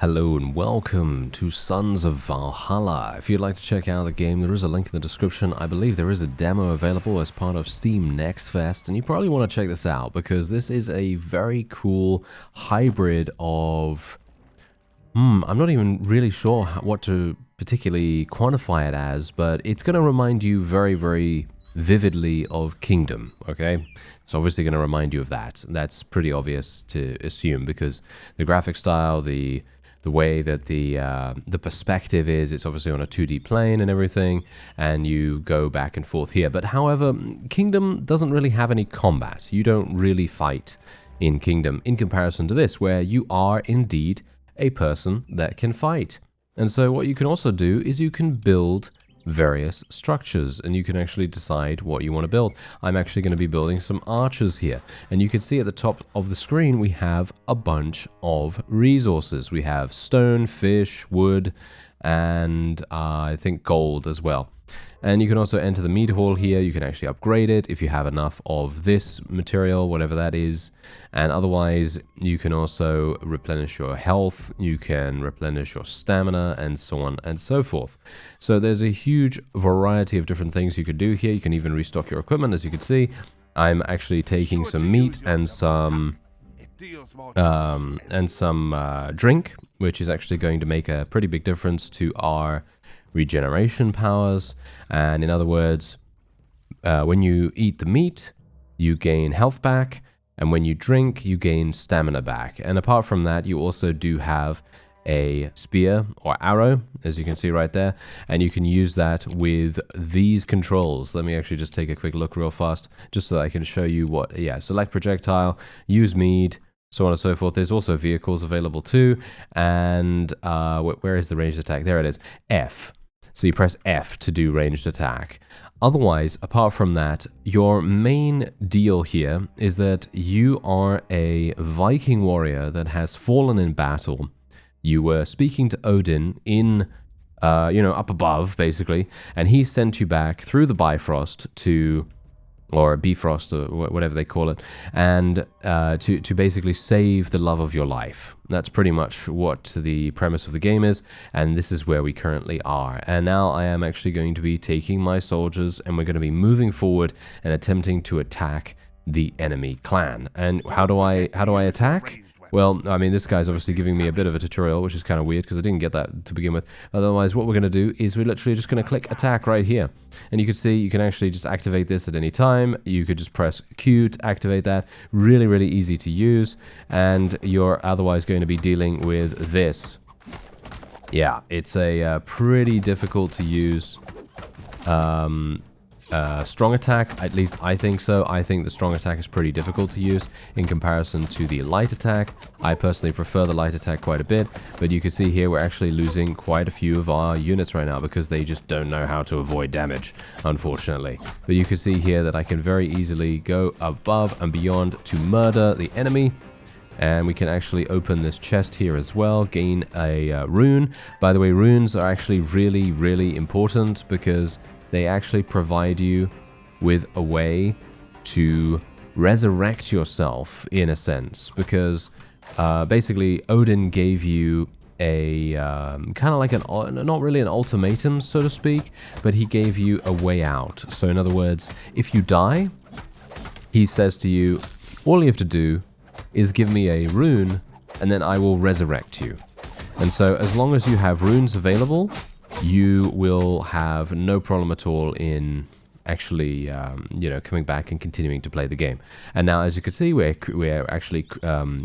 Hello and welcome to Sons of Valhalla. If you'd like to check out the game, there is a link in the description. I believe there is a demo available as part of Steam Next Fest, and you probably want to check this out because this is a very cool hybrid of... I'm not even really sure what to particularly quantify it as, but it's going to remind you very vividly of Kingdom, okay? It's obviously going to remind you of that. That's pretty obvious to assume because the graphic style, the way that the perspective is, it's obviously on a 2D plane and everything, and you go back and forth here. But however, Kingdom doesn't really have any combat. You don't really fight in Kingdom in comparison to this, where you are indeed a person that can fight. And so what you can also do is you can build various structures, and you can actually decide what you want to build. I'm actually going to be building some archers here, and you can see at the top of the screen we have a bunch of resources. We have stone, fish, wood, and I think gold as well. And you can also enter the meat hall here. You can actually upgrade it if you have enough of this material, whatever that is. And otherwise, you can also replenish your health, you can replenish your stamina, and so on and so forth. So there's a huge variety of different things you could do here. You can even restock your equipment, as you can see. I'm actually taking some meat and some drink, which is actually going to make a pretty big difference to our regeneration powers. And in other words, when you eat the meat, you gain health back, and when you drink, you gain stamina back. And apart from that, you also do have a spear or arrow, as you can see right there, and you can use that with these controls. Let me actually just take a quick look real fast, just so that I can show you what, select projectile, use mead, so on and so forth. There's also vehicles available too, and where is the ranged attack? There it is, F. So you press F to do ranged attack. Otherwise, apart from that, your main deal here is that you are a Viking warrior that has fallen in battle. You were speaking to Odin in, up above, basically, and he sent you back through the Bifrost to... or Bifrost, or whatever they call it, and to basically save the love of your life. That's pretty much what the premise of the game is, and this is where we currently are. And now I am actually going to be taking my soldiers, and we're going to be moving forward and attempting to attack the enemy clan. And how do I attack? Well, I mean, this guy's obviously giving me a bit of a tutorial, which is kind of weird because I didn't get that to begin with. Otherwise, what we're going to do is we're literally just going to click attack right here. And you can see you can actually just activate this at any time. You could just press Q to activate that. Really easy to use. And you're otherwise going to be dealing with this. Yeah, it's a pretty difficult to use strong attack, at least I think so. I think the strong attack is pretty difficult to use in comparison to the light attack. I personally prefer the light attack quite a bit, but you can see here we're actually losing quite a few of our units right now because they just don't know how to avoid damage, unfortunately. But you can see here that I can very easily go above and beyond to murder the enemy. And we can actually open this chest here as well, gain a rune. By the way, runes are actually really important because they actually provide you with a way to resurrect yourself, in a sense, because basically Odin gave you a kind of like not really an ultimatum, so to speak, but he gave you a way out. So in other words, if you die, he says to you, all you have to do is give me a rune, and then I will resurrect you. And so as long as you have runes available, you will have no problem at all in actually, coming back and continuing to play the game. And now, as you can see, we're actually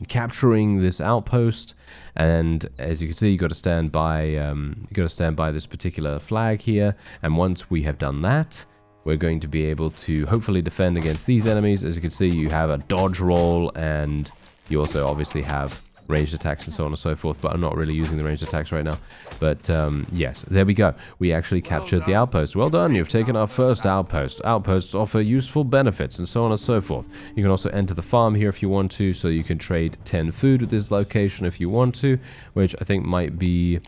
capturing this outpost. And as you can see, you got to stand by this particular flag here. And once we have done that, we're going to be able to hopefully defend against these enemies. As you can see, you have a dodge roll, and you also obviously have ranged attacks and so on and so forth, but I'm not really using the ranged attacks right now. But yes, there we go. We actually captured the outpost. Well done, you've taken our first outpost. Outposts offer useful benefits and so on and so forth. You can also enter the farm here if you want to, so you can trade 10 food with this location if you want to, which I think might be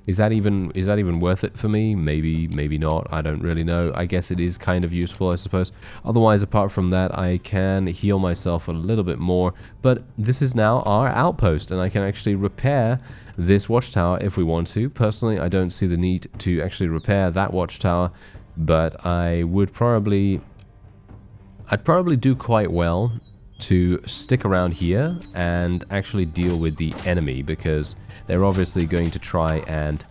Is that even worth it for me? Maybe, maybe not. I don't really know. I guess it is kind of useful, I suppose. Otherwise, apart from that, I can heal myself a little bit more. But this is now our outpost, and I can actually repair this watchtower if we want to. Personally, I don't see the need to actually repair that watchtower, but I'd probably do quite well to stick around here and actually deal with the enemy, because they're obviously going to try and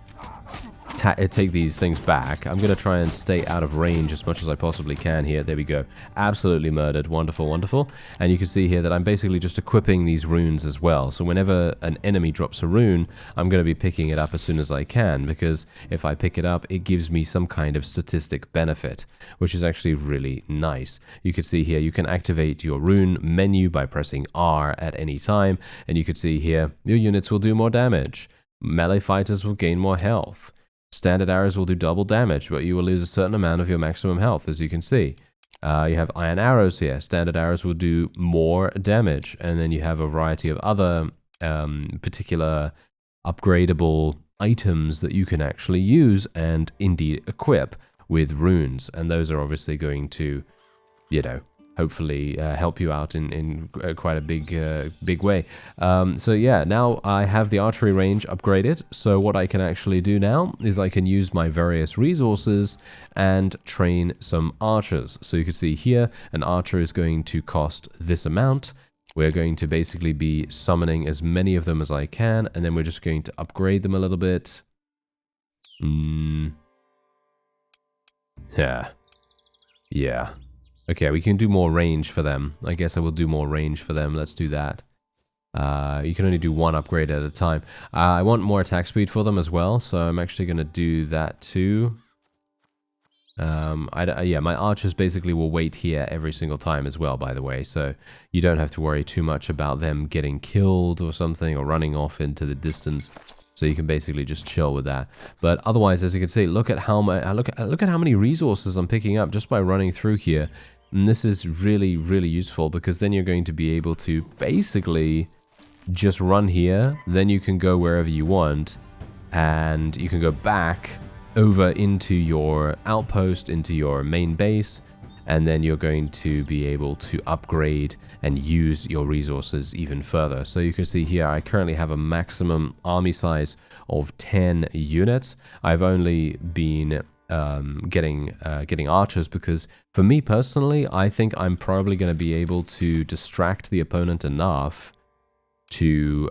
take these things back. I'm going to try and stay out of range as much as I possibly can here. There we go. Absolutely murdered. Wonderful, wonderful. And you can see here that I'm basically just equipping these runes as well. So whenever an enemy drops a rune, I'm going to be picking it up as soon as I can, because if I pick it up, it gives me some kind of statistic benefit, which is actually really nice. You can see here you can activate your rune menu by pressing R at any time, and you can see here your units will do more damage. Melee fighters will gain more health. Standard arrows will do double damage, but you will lose a certain amount of your maximum health, as you can see. You have iron arrows here. Standard arrows will do more damage. And then you have a variety of other particular upgradable items that you can actually use and indeed equip with runes. And those are obviously going to, you know, hopefully help you out in quite a big way. So yeah, now I have the archery range upgraded. So what I can actually do now is I can use my various resources and train some archers. So you can see here, an archer is going to cost this amount. We're going to basically be summoning as many of them as I can, and then we're just going to upgrade them a little bit. Yeah. Okay, we can do more range for them. I guess I will do more range for them. Let's do that. You can only do one upgrade at a time. I want more attack speed for them as well, so I'm actually going to do that too. Yeah, my archers basically will wait here every single time as well, by the way, so you don't have to worry too much about them getting killed or something, or running off into the distance. So you can basically just chill with that. But otherwise, as you can see, look at how many resources I'm picking up just by running through here. And this is really, really useful, because then you're going to be able to basically just run here. Then you can go wherever you want, and you can go back over into your outpost, into your main base, and then you're going to be able to upgrade and use your resources even further. So you can see here, I currently have a maximum army size of 10 units. I've only been getting archers because, for me personally, I think I'm probably going to be able to distract the opponent enough to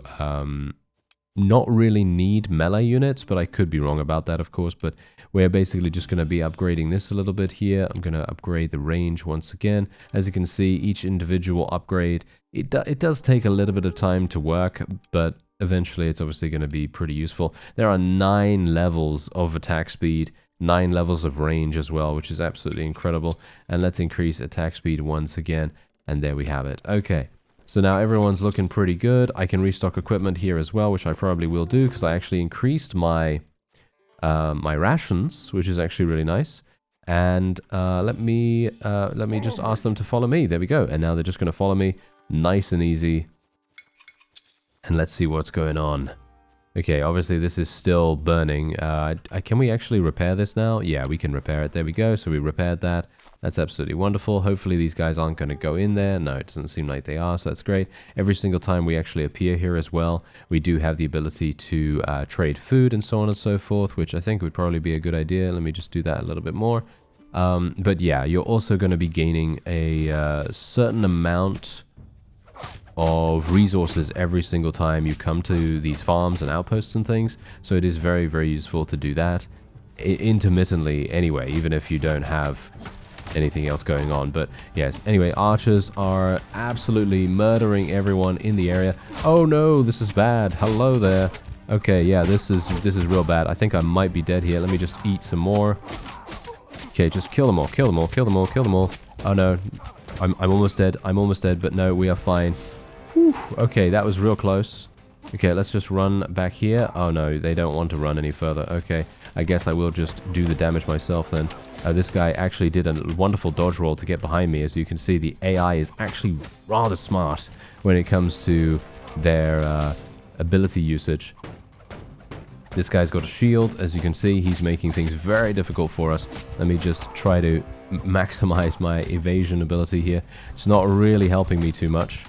not really need melee units, but I could be wrong about that, of course. But we're basically just going to be upgrading this a little bit here. I'm going to upgrade the range once again. As you can see, each individual upgrade, it does take a little bit of time to work, but eventually it's obviously going to be pretty useful. There are 9 levels of attack speed, 9 levels of range as well, which is absolutely incredible. And let's increase attack speed once again, and there we have it. Okay. So now everyone's looking pretty good. I can restock equipment here as well, which I probably will do, because I actually increased my my rations, which is actually really nice. And let me just ask them to follow me. There we go. And now they're just going to follow me, nice and easy. And let's see what's going on. Okay, obviously this is still burning. Can we actually repair this now? Yeah, we can repair it. There we go. So we repaired that. That's absolutely wonderful. Hopefully these guys aren't going to go in there. No, it doesn't seem like they are, so that's great. Every single time we actually appear here as well, we do have the ability to trade food and so on and so forth, which I think would probably be a good idea. Let me just do that a little bit more. But yeah, you're also going to be gaining a certain amount of resources every single time you come to these farms and outposts and things. So it is very, very useful to do that intermittently anyway, even if you don't have anything else going on. But yes, anyway, archers are absolutely murdering everyone in the area. Oh no, this is bad. Hello there. Okay, yeah, this is real bad. I think I might be dead here. Let me just eat some more. Okay, just kill them all, kill them all, kill them all, kill them all. Oh no, I'm almost dead. I'm almost dead, but no, we are fine. Whew. Okay, that was real close. Okay, let's just run back here. Oh no, they don't want to run any further. Okay, I guess I will just do the damage myself then. This guy actually did a wonderful dodge roll to get behind me. As you can see, the AI is actually rather smart when it comes to their ability usage. This guy's got a shield. As you can see, he's making things very difficult for us. Let me just try to maximize my evasion ability here. It's not really helping me too much.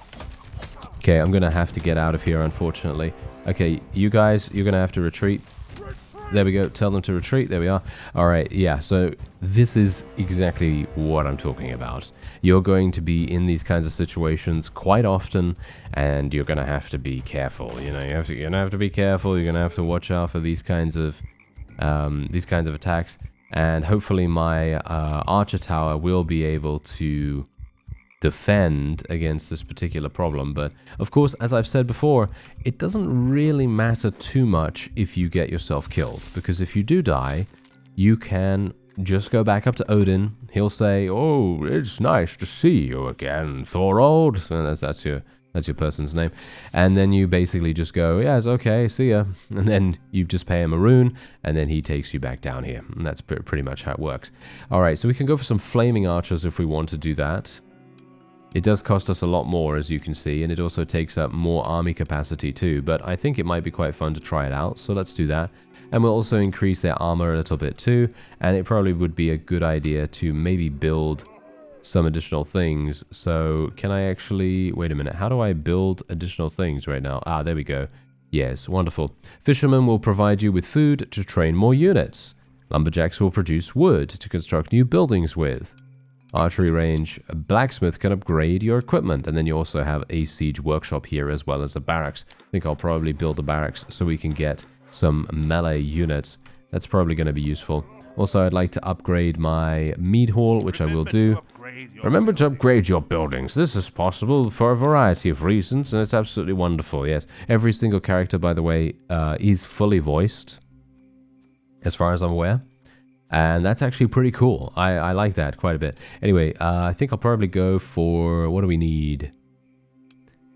Okay, I'm going to have to get out of here, unfortunately. Okay, you guys, you're going to have to retreat. There we go. Tell them to retreat. There we are. All right. Yeah. So this is exactly what I'm talking about. You're going to be in these kinds of situations quite often, and you're going to have to be careful. You know, you're going to have to be careful. You're going to have to watch out for these kinds of attacks. And hopefully, my archer tower will be able to defend against this particular problem. But of course, as I've said before, it doesn't really matter too much if you get yourself killed, because if you do die, you can just go back up to Odin. He'll say, "Oh, it's nice to see you again, Thorold." And that's your person's name. And then you basically just go, "Yeah, it's okay, see ya." And then you just pay him a rune, and then he takes you back down here. And that's pretty much how it works. All right, so we can go for some flaming archers if we want to do that. It does cost us a lot more, as you can see, and it also takes up more army capacity too, but I think it might be quite fun to try it out, so let's do that. And we'll also increase their armor a little bit too, and it probably would be a good idea to maybe build some additional things. So can I actually... wait a minute, how do I build additional things right now? Ah, there we go. Yes, wonderful. Fishermen will provide you with food to train more units. Lumberjacks will produce wood to construct new buildings with. Archery range, a blacksmith can upgrade your equipment, and then you also have a siege workshop here as well as a barracks. I think I'll probably build a barracks so we can get some melee units. That's probably going to be useful. Also, I'd like to upgrade my mead hall, which I will do. Remember to upgrade your buildings. This is possible for a variety of reasons, and it's absolutely wonderful, yes. Every single character, by the way, is fully voiced, as far as I'm aware. And that's actually pretty cool. I like that quite a bit. Anyway, I think I'll probably go for... what do we need?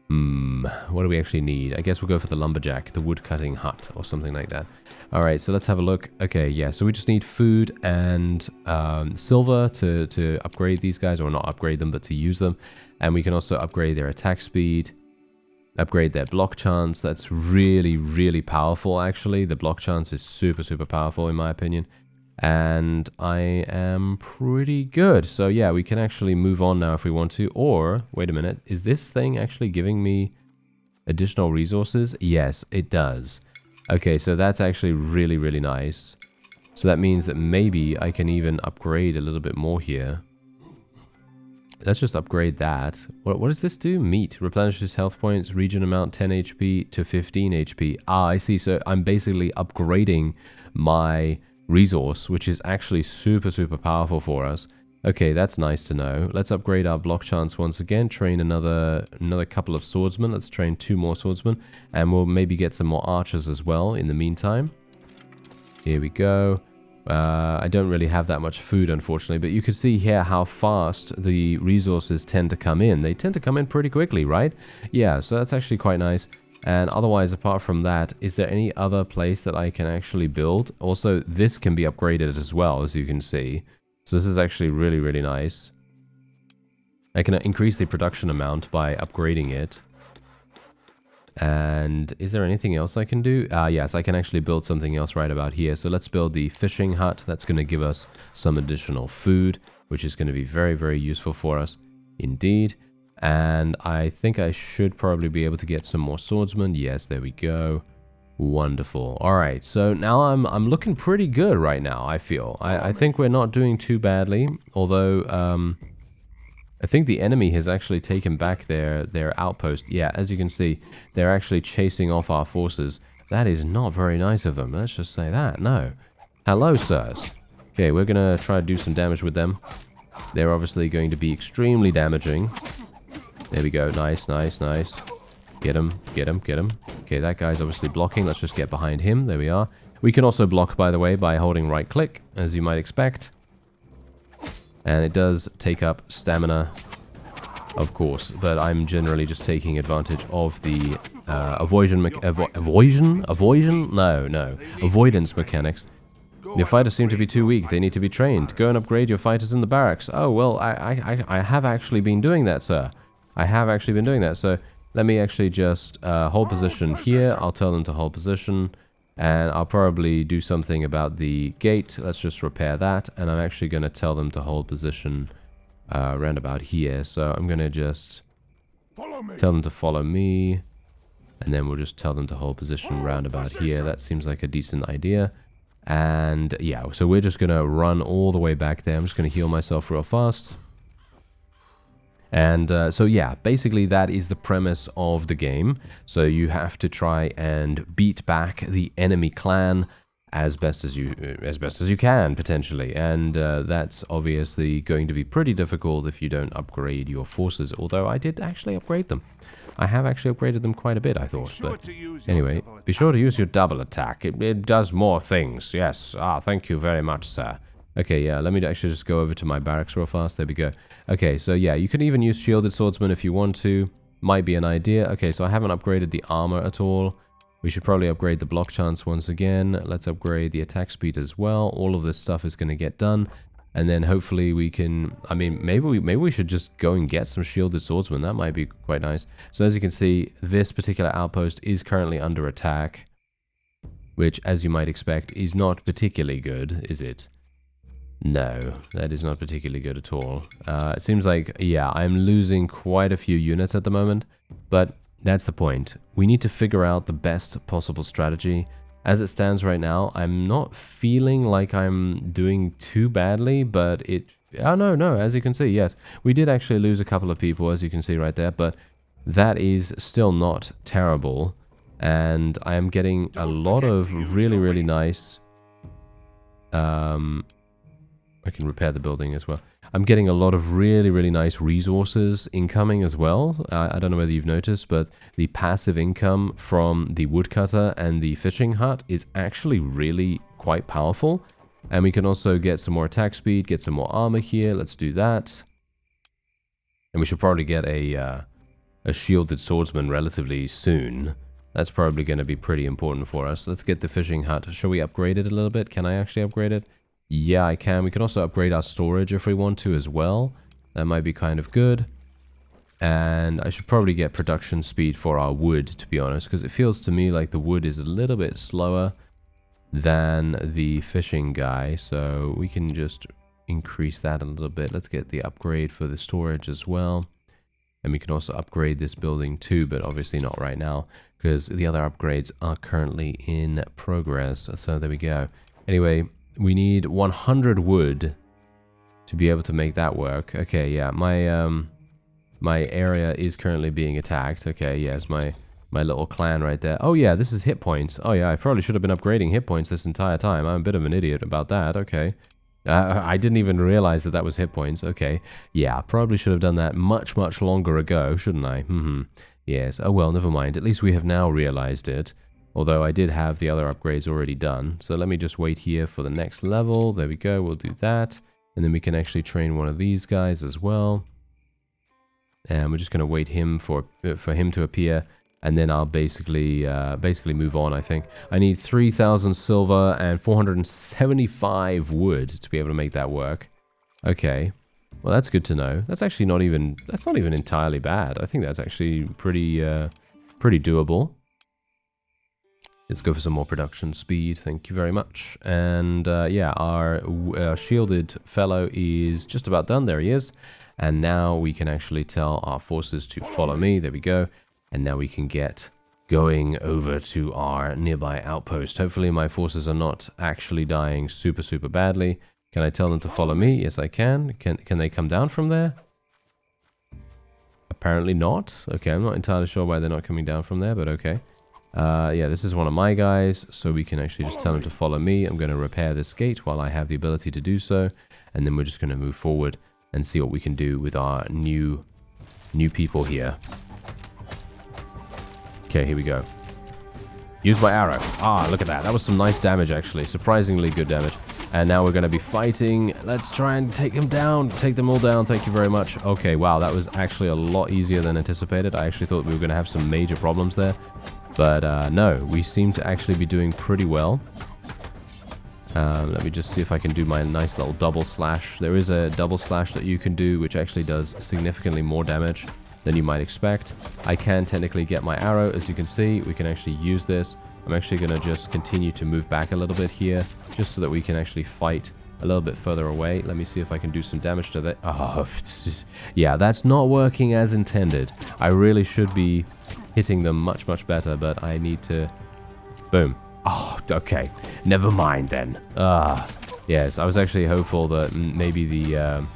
What do we actually need? I guess we'll go for the lumberjack, the wood-cutting hut, or something like that. Alright, so let's have a look. Okay, yeah, so we just need food and silver to upgrade these guys, or not upgrade them, but to use them. And we can also upgrade their attack speed, upgrade their block chance. That's really, really powerful, actually. The block chance is super, super powerful, in my opinion. And I am pretty good. So yeah, we can actually move on now if we want to. Or, wait a minute, is this thing actually giving me additional resources? Yes, it does. Okay, so that's actually really, really nice. So that means that maybe I can even upgrade a little bit more here. Let's just upgrade that. What does this do? Meat. Replenishes health points, region amount 10 HP to 15 HP. Ah, I see. So I'm basically upgrading my resource, which is actually super, super powerful for us. Okay, that's nice to know. Let's upgrade our block chance once again. Train another couple of swordsmen. Let's train 2 more swordsmen. And we'll maybe get some more archers as well in the meantime. Here we go. I don't really have that much food, unfortunately, but you can see here how fast the resources tend to come in. They tend to come in pretty quickly, right? Yeah, so that's actually quite nice. And otherwise, apart from that, is there any other place that I can actually build? Also, this can be upgraded as well, as you can see. So this is actually really, really nice. I can increase the production amount by upgrading it. And is there anything else I can do? Yes, I can actually build something else right about here. So let's build the fishing hut. That's going to give us some additional food, which is going to be very, very useful for us indeed. And I think I should probably be able to get some more swordsmen. Yes, there we go. Wonderful. All right, so now I'm looking pretty good right now, I feel. I think we're not doing too badly, although I think the enemy has actually taken back their outpost. Yeah, as you can see, they're actually chasing off our forces. That is not very nice of them. Let's just say that. No. Hello, sirs. Okay, we're going to try to do some damage with them. They're obviously going to be extremely damaging. There we go. Nice, nice, nice. Get him, get him, get him. Okay, that guy's obviously blocking. Let's just get behind him. There we are. We can also block, by the way, by holding right click, as you might expect. And it does take up stamina, of course, but I'm generally just taking advantage of the avoidance mechanics. Your fighters seem to be too weak. They need to be trained. Go and upgrade your fighters in the barracks. Oh, well, I have actually been doing that, sir. I have actually been doing that. So let me actually just hold position here. I'll tell them to hold position. And I'll probably do something about the gate. Let's just repair that. And I'm actually going to tell them to hold position around about here. So I'm going to just tell them to follow me. And then we'll just tell them to hold position round about here. That seems like a decent idea. And yeah, so we're just going to run all the way back there. I'm just going to heal myself real fast. And so yeah, basically that is the premise of the game. So you have to try and beat back the enemy clan as best as you can, potentially. And that's obviously going to be pretty difficult if you don't upgrade your forces. Although I did actually upgrade them. I have actually upgraded them quite a bit, I thought. But anyway, be sure to use your double attack. It does more things. Yes. Ah, thank you very much, sir. Okay, yeah, let me actually just go over to my barracks real fast. There we go. Okay, so yeah, you can even use shielded swordsman if you want to. Might be an idea. Okay, so I haven't upgraded the armor at all. We should probably upgrade the block chance once again. Let's upgrade the attack speed as well. All of this stuff is going to get done. And then hopefully we can, I mean, maybe we should just go and get some shielded swordsmen. That might be quite nice. So as you can see, this particular outpost is currently under attack, which, as you might expect, is not particularly good, is it? No, that is not particularly good at all. It seems like, yeah, I'm losing quite a few units at the moment, but that's the point. We need to figure out the best possible strategy. As it stands right now, I'm not feeling like I'm doing too badly, but it... Oh, no, as you can see, yes. We did actually lose a couple of people, as you can see right there, but that is still not terrible. And I am getting a lot of really nice... I can repair the building as well. I'm getting a lot of really nice resources incoming as well. I don't know whether you've noticed, but the passive income from the woodcutter and the fishing hut is actually really quite powerful. And we can also get some more attack speed, get some more armor here. Let's do that. And we should probably get a shielded swordsman relatively soon. That's probably going to be pretty important for us. Let's get the fishing hut. Shall we upgrade it a little bit? Can I actually upgrade it? Yeah, I can. We can also upgrade our storage if we want to as well. That might be kind of good. And I should probably get production speed for our wood, to be honest, because it feels to me like the wood is a little bit slower than the fishing guy. So we can just increase that a little bit. Let's get the upgrade for the storage as well. And we can also upgrade this building too, but obviously not right now, because the other upgrades are currently in progress. So there we go. Anyway, we need 100 wood to be able to make that work. Okay, yeah, my area is currently being attacked. Okay, yes, my little clan right there. Oh yeah, this is hit points. Oh yeah, I probably should have been upgrading hit points this entire time. I'm a bit of an idiot about that. Okay. I didn't even realize that was hit points. Okay. Yeah, probably should have done that much longer ago, shouldn't I? Yes. Oh well, never mind. At least we have now realized it. Although I did have the other upgrades already done. So let me just wait here for the next level. There we go. We'll do that. And then we can actually train one of these guys as well. And we're just going to wait him for him to appear. And then I'll basically move on, I think. I need 3,000 silver and 475 wood to be able to make that work. Okay. Well, that's good to know. That's actually not even entirely bad. I think that's actually pretty doable. Let's go for some more production speed. Thank you very much. And yeah, our shielded fellow is just about done. There he is. And now we can actually tell our forces to follow me. There we go. And now we can get going over to our nearby outpost. Hopefully my forces are not actually dying super badly. Can I tell them to follow me? Yes, I can. Can they come down from there? Apparently not. Okay, I'm not entirely sure why they're not coming down from there, but okay. Yeah, this is one of my guys, so we can actually just tell them to follow me. I'm going to repair this gate while I have the ability to do so. And then we're just going to move forward and see what we can do with our new people here. Okay, here we go. Use my arrow. Ah, look at that. That was some nice damage, actually. Surprisingly good damage. And now we're going to be fighting. Let's try and take them down. Take them all down. Thank you very much. Okay, wow. That was actually a lot easier than anticipated. I actually thought we were going to have some major problems there. But no, we seem to actually be doing pretty well. Let me just see if I can do my nice little double slash. There is a double slash that you can do, which actually does significantly more damage than you might expect. I can technically get my arrow. As you can see, we can actually use this. I'm actually going to just continue to move back a little bit here, just so that we can actually fight a little bit further away. Let me see if I can do some damage to that. Oh, yeah, that's not working as intended. I really should be hitting them much, much better, but I need to... Boom. Oh, okay. Never mind then. Yes, I was actually hopeful that maybe the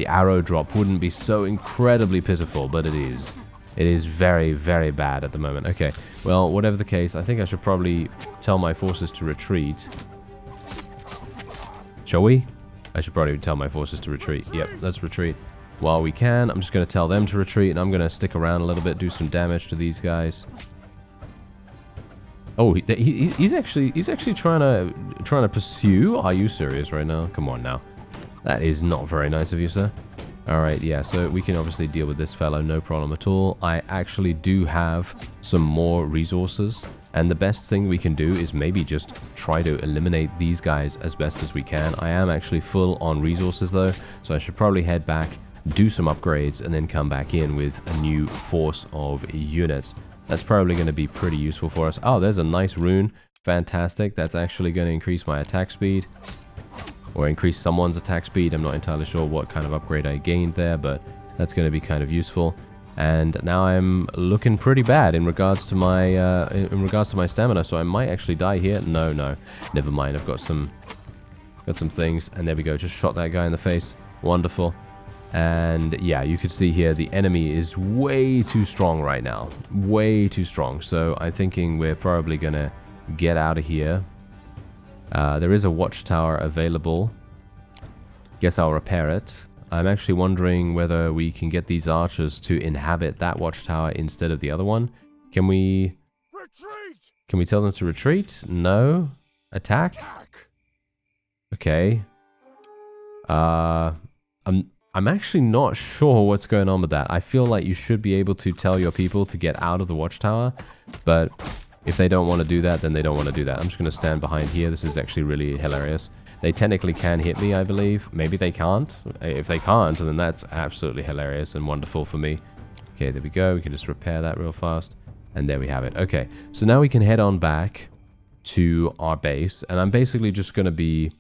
arrow drop wouldn't be so incredibly pitiful, but it is. It is very, very bad at the moment. Okay, well, whatever the case, I think I should probably tell my forces to retreat. Shall we? I should probably tell my forces to retreat. Yep, let's retreat while we can. I'm just going to tell them to retreat, and I'm going to stick around a little bit, do some damage to these guys. Oh, he's actually trying to pursue. Are you serious right now? Come on now. That is not very nice of you, sir. All right, yeah, so we can obviously deal with this fellow, no problem at all. I actually do have some more resources, and the best thing we can do is maybe just try to eliminate these guys as best as we can. I am actually full on resources though, so I should probably head back, do some upgrades, and then come back in with a new force of units. That's probably going to be pretty useful for us. Oh, there's a nice rune. Fantastic. That's actually going to increase my attack speed. Or increase someone's attack speed. I'm not entirely sure what kind of upgrade I gained there, but that's going to be kind of useful. And now I'm looking pretty bad in regards to my stamina, so I might actually die here. No, never mind. I've got some things, and there we go. Just shot that guy in the face. Wonderful. And yeah, you could see here the enemy is way too strong right now. Way too strong. So I'm thinking we're probably gonna get out of here. There is a watchtower available. Guess I'll repair it. I'm actually wondering whether we can get these archers to inhabit that watchtower instead of the other one. Can we... Retreat! Can we tell them to retreat? No. Attack? Okay. I'm actually not sure what's going on with that. I feel like you should be able to tell your people to get out of the watchtower, but if they don't want to do that, then they don't want to do that. I'm just going to stand behind here. This is actually really hilarious. They technically can hit me, I believe. Maybe they can't. If they can't, then that's absolutely hilarious and wonderful for me. Okay, there we go. We can just repair that real fast. And there we have it. Okay, so now we can head on back to our base. And I'm basically just going to be...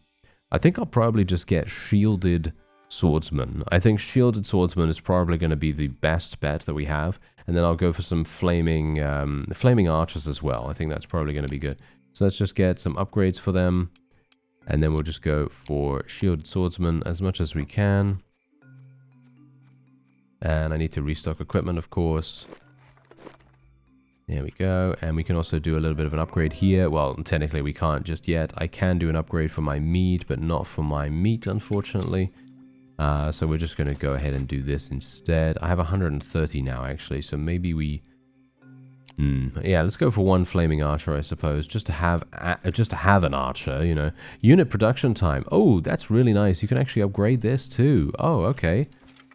I think I'll probably just get shielded swordsman. I think shielded swordsman is probably going to be the best bet that we have, and then I'll go for some flaming archers as well. I think that's probably going to be good. So let's just get some upgrades for them, and then we'll just go for shielded swordsman as much as we can. And I need to restock equipment, of course. There we go. And we can also do a little bit of an upgrade here. Well, technically we can't just yet. I can do an upgrade for my mead, but not for my meat, unfortunately. So we're just going to go ahead and do this instead. I have 130 now, actually, so maybe we... yeah, let's go for one flaming archer, I suppose, just to have an archer, you know. Unit production time. Oh, that's really nice. You can actually upgrade this too. Oh, okay.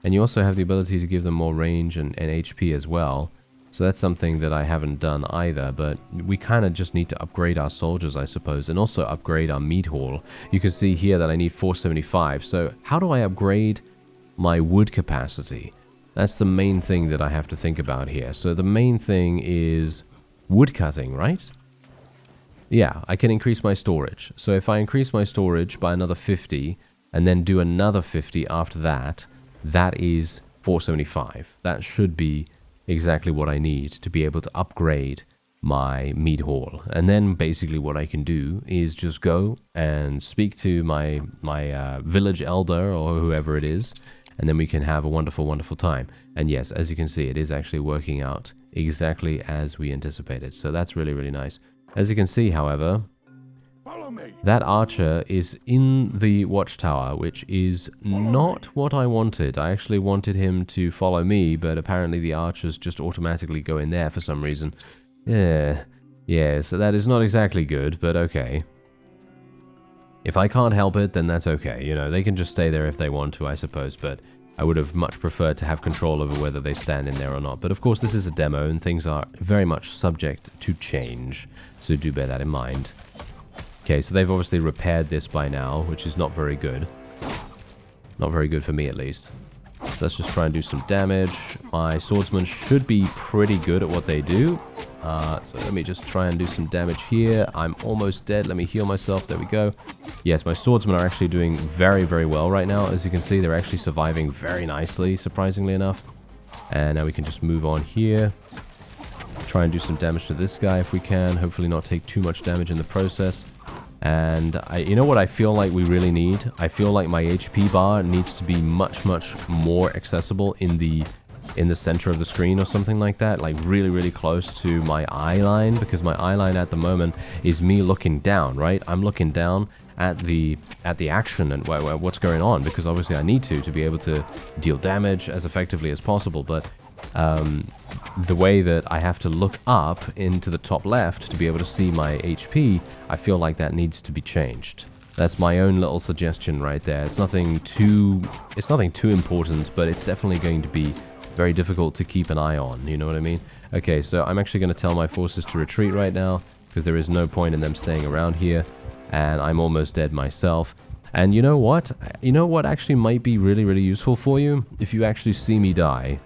And you also have the ability to give them more range and HP as well. So that's something that I haven't done either, but we kind of just need to upgrade our soldiers, I suppose, and also upgrade our meat haul. You can see here that I need 475, so how do I upgrade my wood capacity? That's the main thing that I have to think about here. So the main thing is wood cutting, right? Yeah, I can increase my storage. So if I increase my storage by another 50, and then do another 50 after that, that is 475. That should be exactly what I need to be able to upgrade my meat haul. And then basically what I can do is just go and speak to my village elder or whoever it is, and then we can have a wonderful, wonderful time. And yes, as you can see, it is actually working out exactly as we anticipated. So that's really, really nice. As you can see, however, that archer is in the watchtower, which is not what I wanted. I actually wanted him to follow me, but apparently the archers just automatically go in there for some reason. Yeah, so that is not exactly good, but okay. If I can't help it, then that's okay. You know, they can just stay there if they want to, I suppose, but I would have much preferred to have control over whether they stand in there or not. But of course, this is a demo, and things are very much subject to change, so do bear that in mind. Okay, so they've obviously repaired this by now, which is not very good. Not very good for me, at least. So let's just try and do some damage. My swordsmen should be pretty good at what they do. So let me just try and do some damage here. I'm almost dead. Let me heal myself. There we go. Yes, my swordsmen are actually doing very, very well right now. As you can see, they're actually surviving very nicely, surprisingly enough. And now we can just move on here. Try and do some damage to this guy if we can. Hopefully not take too much damage in the process. And you know what I feel like we really need? I feel like my HP bar needs to be much, much more accessible in the center of the screen or something like that, like really, really close to my eye line, because my eye line at the moment is me looking down, right? I'm looking down at the action and what's going on, because obviously I need to be able to deal damage as effectively as possible, but the way that I have to look up into the top left to be able to see my HP, I feel like that needs to be changed. That's my own little suggestion right there. It's nothing too important, but it's definitely going to be very difficult to keep an eye on, you know what I mean? Okay, so I'm actually going to tell my forces to retreat right now, because there is no point in them staying around here, and I'm almost dead myself. And you know what? You know what actually might be really, really useful for you? If you actually see me die.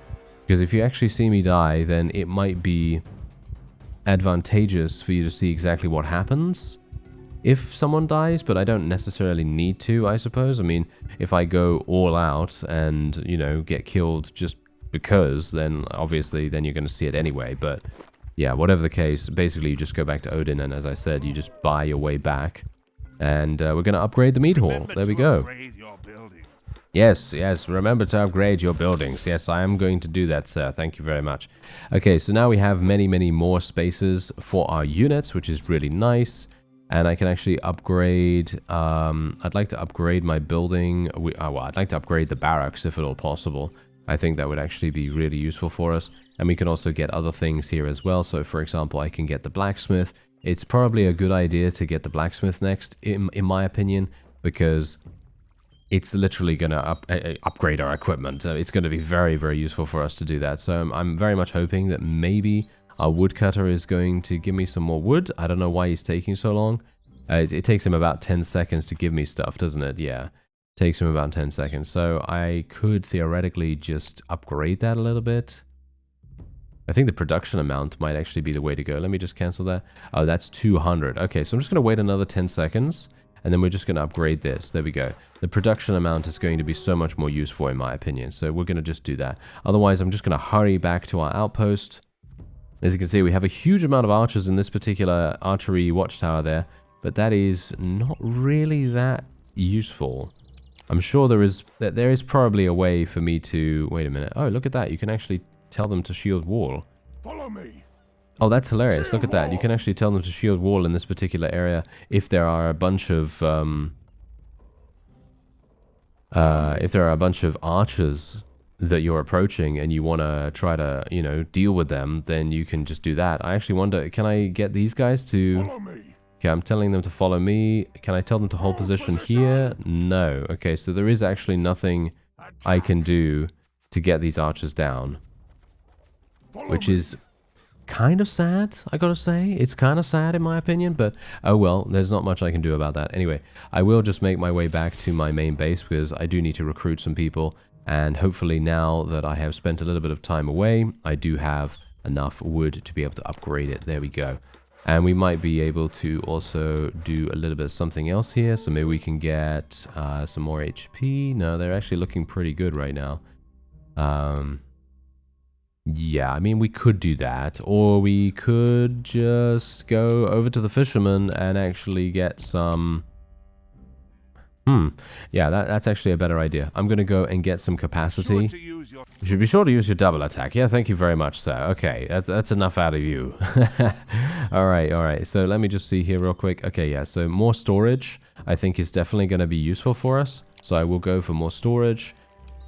Because if you actually see me die, then it might be advantageous for you to see exactly what happens if someone dies, but I don't necessarily need to, I suppose. I mean, if I go all out and, you know, get killed just because, then obviously then you're going to see it anyway. But yeah, whatever the case, basically you just go back to Odin, and as I said, you just buy your way back, and we're going to upgrade the meat hall. There we go. Yes, remember to upgrade your buildings. Yes, I am going to do that, sir. Thank you very much. Okay, so now we have many, many more spaces for our units, which is really nice. And I can actually upgrade, I'd like to upgrade my building. Well, I'd like to upgrade the barracks if at all possible. I think that would actually be really useful for us. And we can also get other things here as well. So for example, I can get the blacksmith. It's probably a good idea to get the blacksmith next, in my opinion, because it's literally going to upgrade our equipment. It's going to be very, very useful for us to do that. So I'm very much hoping that maybe our woodcutter is going to give me some more wood. I don't know why he's taking so long. It takes him about 10 seconds to give me stuff, doesn't it? Yeah. Takes him about 10 seconds. So I could theoretically just upgrade that a little bit. I think the production amount might actually be the way to go. Let me just cancel that. Oh, that's 200. Okay, so I'm just going to wait another 10 seconds. And then we're just going to upgrade this. There we go. The production amount is going to be so much more useful in my opinion. So we're going to just do that. Otherwise, I'm just going to hurry back to our outpost. As you can see, we have a huge amount of archers in this particular archery watchtower there. But that is not really that useful. I'm sure there is probably a way for me to... Wait a minute. Oh, look at that. You can actually tell them to shield wall. Follow me. Oh, that's hilarious. Look at that. You can actually tell them to shield wall in this particular area if there are a bunch of archers that you're approaching and you want to try to, you know, deal with them, then you can just do that. I actually wonder, can I get these guys to... Follow me. Okay, I'm telling them to follow me. Can I tell them to hold position here? No. Okay, so there is actually nothing I can do to get these archers down. Which is kind of sad, I gotta say. It's kind of sad in my opinion, but oh well, there's not much I can do about that. Anyway, I will just make my way back to my main base because I do need to recruit some people. And hopefully now that I have spent a little bit of time away, I do have enough wood to be able to upgrade it. There we go. And we might be able to also do a little bit of something else here. So maybe we can get some more HP. No, they're actually looking pretty good right now. Yeah, I mean, we could do that. Or we could just go over to the fisherman and actually get some... Yeah, that's actually a better idea. I'm going to go and get some capacity. You should be sure to use your double attack. Yeah, thank you very much, sir. Okay, that's enough out of you. Alright. So let me just see here real quick. Okay, yeah, so more storage I think is definitely going to be useful for us. So I will go for more storage.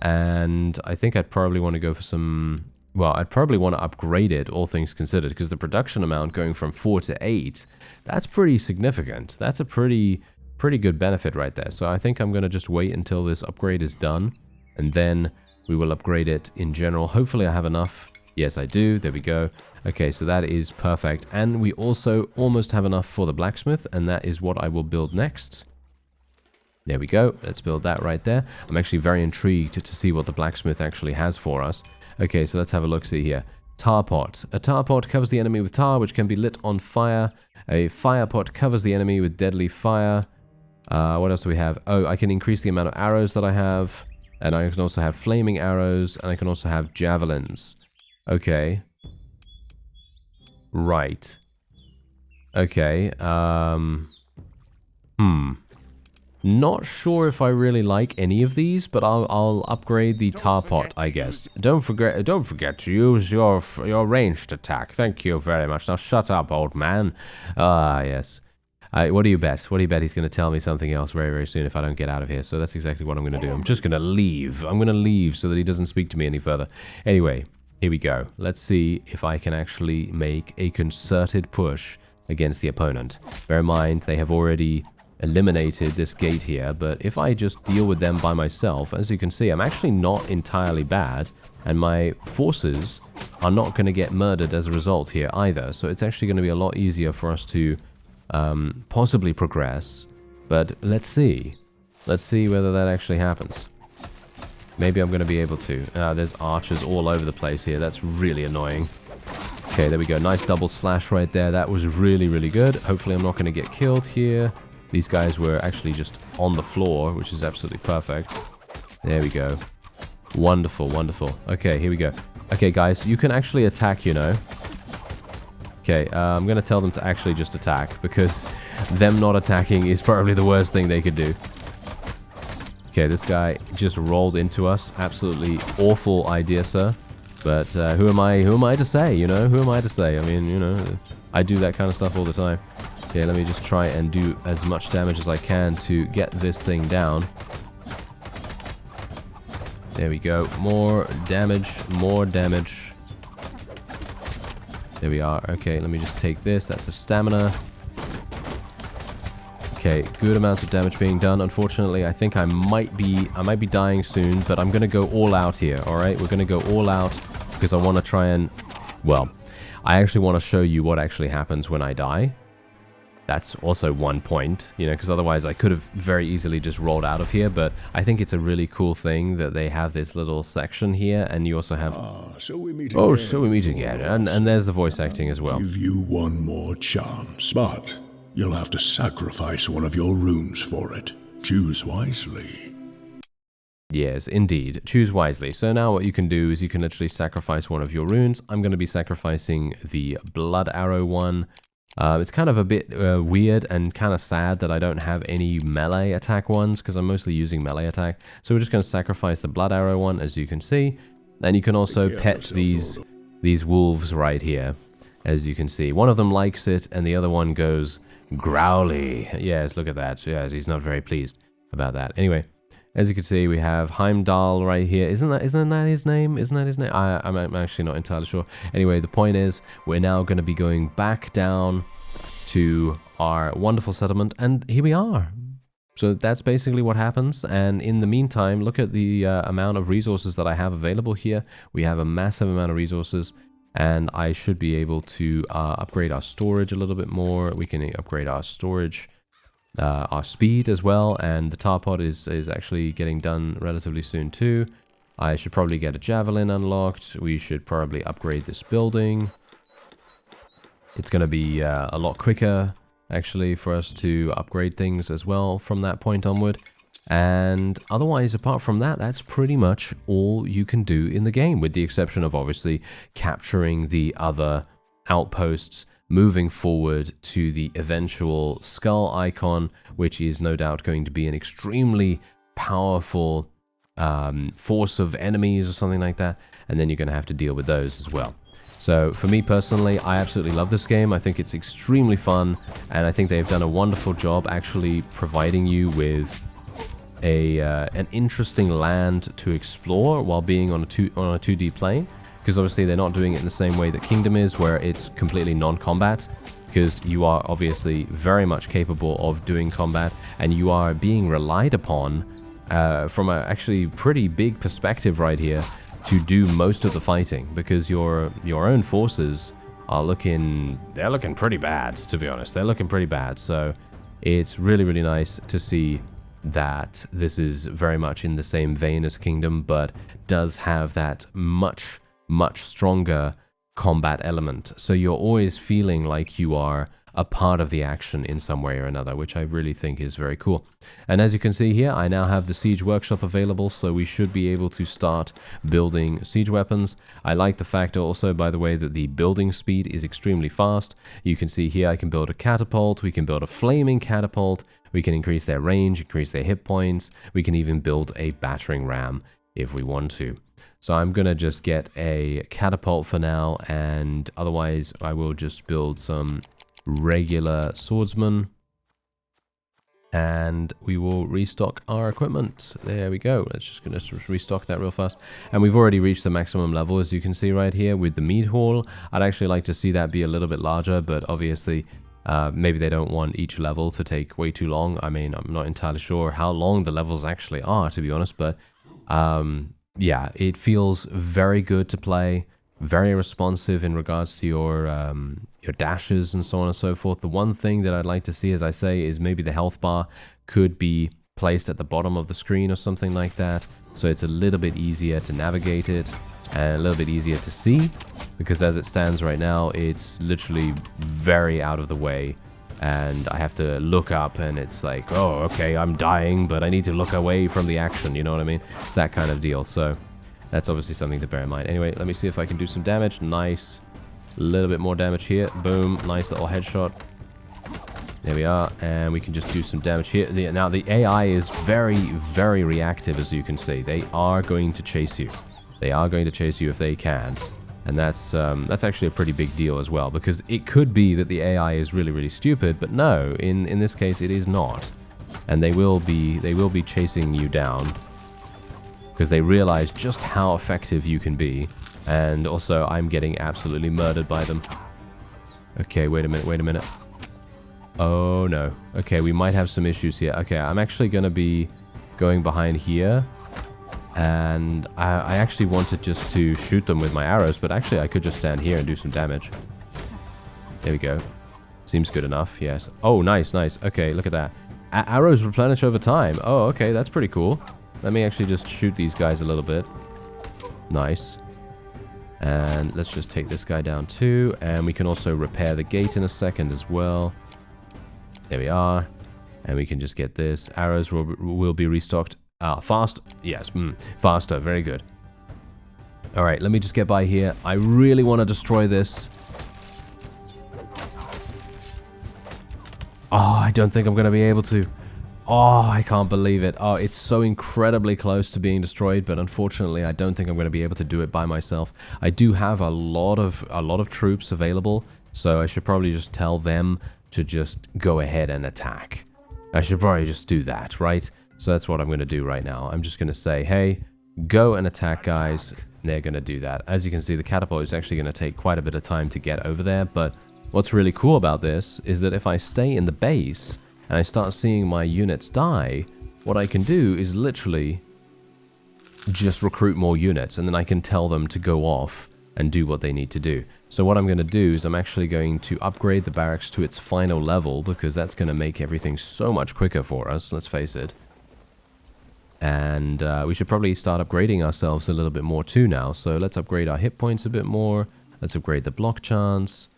And I think I'd probably want to go for some... Well, I'd probably want to upgrade it, all things considered, because the production amount going from 4 to 8, that's pretty significant. That's a pretty good benefit right there. So I think I'm going to just wait until this upgrade is done, and then we will upgrade it in general. Hopefully I have enough. Yes, I do. There we go. Okay, so that is perfect. And we also almost have enough for the blacksmith, and that is what I will build next. There we go. Let's build that right there. I'm actually very intrigued to see what the blacksmith actually has for us. Okay, so let's have a look-see here. tar pot. A tar pot covers the enemy with tar, which can be lit on fire. A fire pot covers the enemy with deadly fire. What else do we have? Oh, I can increase the amount of arrows that I have. And I can also have flaming arrows. And I can also have javelins. Okay. Right. Okay. Not sure if I really like any of these, but I'll upgrade the tar pot, I guess. Don't forget to use your ranged attack. Thank you very much. Now shut up, old man. Ah, yes. What do you bet? What do you bet he's going to tell me something else very, very soon if I don't get out of here? So that's exactly what I'm going to do. I'm just going to leave. I'm going to leave so that he doesn't speak to me any further. Anyway, here we go. Let's see if I can actually make a concerted push against the opponent. Bear in mind, they have already eliminated this gate here, but if I just deal with them by myself, as you can see, I'm actually not entirely bad, and my forces are not going to get murdered as a result here either, so it's actually going to be a lot easier for us to possibly progress, but let's see whether that actually happens. Maybe I'm going to be able to. There's archers all over the place here. That's really annoying. Okay, there we go. Nice double slash right there. That was really, really good. Hopefully I'm not going to get killed here. These guys were actually just on the floor, which is absolutely perfect. There we go. Wonderful, wonderful. Okay, here we go. Okay, guys, you can actually attack, you know. Okay, I'm going to tell them to actually just attack, because them not attacking is probably the worst thing they could do. Okay, this guy just rolled into us. Absolutely awful idea, sir. But who am I to say, you know? Who am I to say? I mean, you know, I do that kind of stuff all the time. Okay, let me just try and do as much damage as I can to get this thing down. There we go. More damage, more damage. There we are. Okay, let me just take this. That's a stamina. Okay, good amounts of damage being done. Unfortunately, I think I might be dying soon, but I'm going to go all out here, all right? We're going to go all out because I want to try and, well, I actually want to show you what actually happens when I die. That's also one point, you know, because otherwise I could have very easily just rolled out of here, but I think it's a really cool thing that they have this little section here, and you also have... so we meet again. Oh, again. so we meet again. And there's the voice acting as well. Give you one more chance, but you'll have to sacrifice one of your runes for it. Choose wisely. Yes, indeed. Choose wisely. So now what you can do is you can literally sacrifice one of your runes. I'm going to be sacrificing the blood arrow one. It's kind of a bit weird and kind of sad that I don't have any melee attack ones, because I'm mostly using melee attack. So we're just going to sacrifice the blood arrow one, as you can see. And you can also pet these wolves right here, as you can see. One of them likes it, and the other one goes growly. Yes, look at that. Yes, he's not very pleased about that. Anyway, as you can see, we have Heimdall right here. Isn't that his name? Isn't that his name? I'm actually not entirely sure. Anyway, the point is, we're now going to be going back down to our wonderful settlement, and here we are. So that's basically what happens, and in the meantime, look at the amount of resources that I have available here. We have a massive amount of resources, and I should be able to upgrade our storage a little bit more. We can upgrade our storage, our speed as well, and the tar pot is actually getting done relatively soon too. I should probably get a javelin unlocked. We should probably upgrade this building. It's going to be a lot quicker actually for us to upgrade things as well from that point onward. And otherwise, apart from that, that's pretty much all you can do in the game, with the exception of obviously capturing the other outposts, moving forward to the eventual skull icon, which is no doubt going to be an extremely powerful force of enemies or something like that, and then you're going to have to deal with those as well. So for me personally, I absolutely love this game. I think it's extremely fun, and I think they've done a wonderful job actually providing you with an interesting land to explore while being on a 2D plane. Because obviously they're not doing it in the same way that Kingdom is, where it's completely non-combat, because you are obviously very much capable of doing combat, and you are being relied upon from a actually pretty big perspective right here to do most of the fighting, because your own forces are looking pretty bad, to be honest. They're looking pretty bad, so it's really, really nice to see that this is very much in the same vein as Kingdom, but does have that much stronger combat element. So you're always feeling like you are a part of the action in some way or another, which I really think is very cool. And as you can see here, I now have the siege workshop available, so we should be able to start building siege weapons. I like the fact also, by the way, that the building speed is extremely fast. You can see here I can build a catapult, we can build a flaming catapult, we can increase their range, increase their hit points, we can even build a battering ram if we want to. So I'm gonna just get a catapult for now, and otherwise I will just build some regular swordsman, and we will restock our equipment. There we go. Let's just restock that real fast. And we've already reached the maximum level, as you can see right here with the meat hall. I'd actually like to see that be a little bit larger, but obviously maybe they don't want each level to take way too long. I mean, I'm not entirely sure how long the levels actually are, to be honest, but yeah, it feels very good to play, very responsive in regards to your dashes and so on and so forth. The one thing that I'd like to see, as I say, is maybe the health bar could be placed at the bottom of the screen or something like that, so it's a little bit easier to navigate it and a little bit easier to see, because as it stands right now, it's literally very out of the way, and I have to look up and it's like, oh, okay, I'm dying, but I need to look away from the action, you know what I mean? It's that kind of deal, so that's obviously something to bear in mind. Anyway, let me see if I can do some damage. Nice. A little bit more damage here. Boom. Nice little headshot. There we are. And we can just do some damage here. Now, the AI is very, very reactive, as you can see. They are going to chase you. They are going to chase you if they can. And that's actually a pretty big deal as well, because it could be that the AI is really, really stupid, but no, in this case, it is not. And they will be chasing you down, because they realize just how effective you can be. And also, I'm getting absolutely murdered by them. Okay, wait a minute. Oh, no. Okay, we might have some issues here. Okay, I'm actually going to be going behind here. And I actually wanted just to shoot them with my arrows, but actually I could just stand here and do some damage. There we go. Seems good enough, yes. Oh, nice, nice. Okay, look at that. Arrows replenish over time. Oh, okay, that's pretty cool. Let me actually just shoot these guys a little bit. Nice. And let's just take this guy down too. And we can also repair the gate in a second as well. There we are. And we can just get this. Arrows will be restocked. Fast. Yes, faster. Very good. All right, let me just get by here. I really want to destroy this. Oh, I don't think I'm going to be able to. Oh, I can't believe it. Oh, it's so incredibly close to being destroyed, but unfortunately, I don't think I'm going to be able to do it by myself. I do have a lot of troops available, so I should probably just tell them to just go ahead and attack. I should probably just do that, right? So that's what I'm going to do right now. I'm just going to say, hey, go and attack, guys. They're going to do that. As you can see, the catapult is actually going to take quite a bit of time to get over there, but what's really cool about this is that if I stay in the base and I start seeing my units die, what I can do is literally just recruit more units, and then I can tell them to go off and do what they need to do. So what I'm going to do is I'm actually going to upgrade the barracks to its final level, because that's going to make everything so much quicker for us, let's face it. And we should probably start upgrading ourselves a little bit more too now. So let's upgrade our hit points a bit more. Let's upgrade the block chance.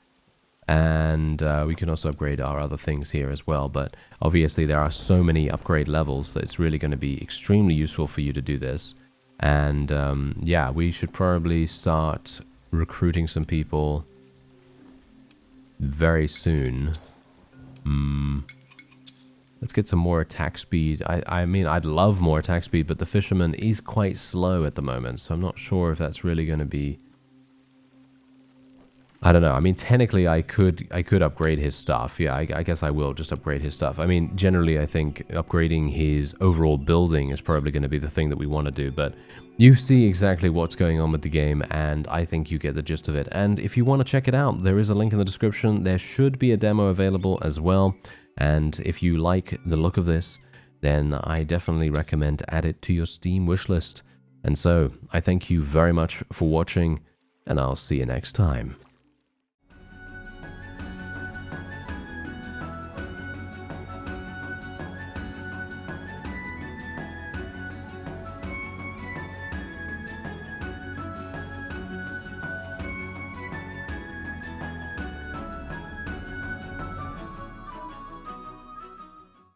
And we can also upgrade our other things here as well. But obviously there are so many upgrade levels that it's really going to be extremely useful for you to do this. And yeah, we should probably start recruiting some people very soon. Let's get some more attack speed. I mean, I'd love more attack speed, but the fisherman is quite slow at the moment, so I'm not sure if that's really going to be... I don't know. I mean, technically, I could upgrade his stuff. Yeah, I guess I will just upgrade his stuff. I mean, generally, I think upgrading his overall building is probably going to be the thing that we want to do, but you see exactly what's going on with the game, and I think you get the gist of it. And if you want to check it out, there is a link in the description. There should be a demo available as well. And if you like the look of this, then I definitely recommend to add it to your Steam wishlist. And so, I thank you very much for watching, and I'll see you next time.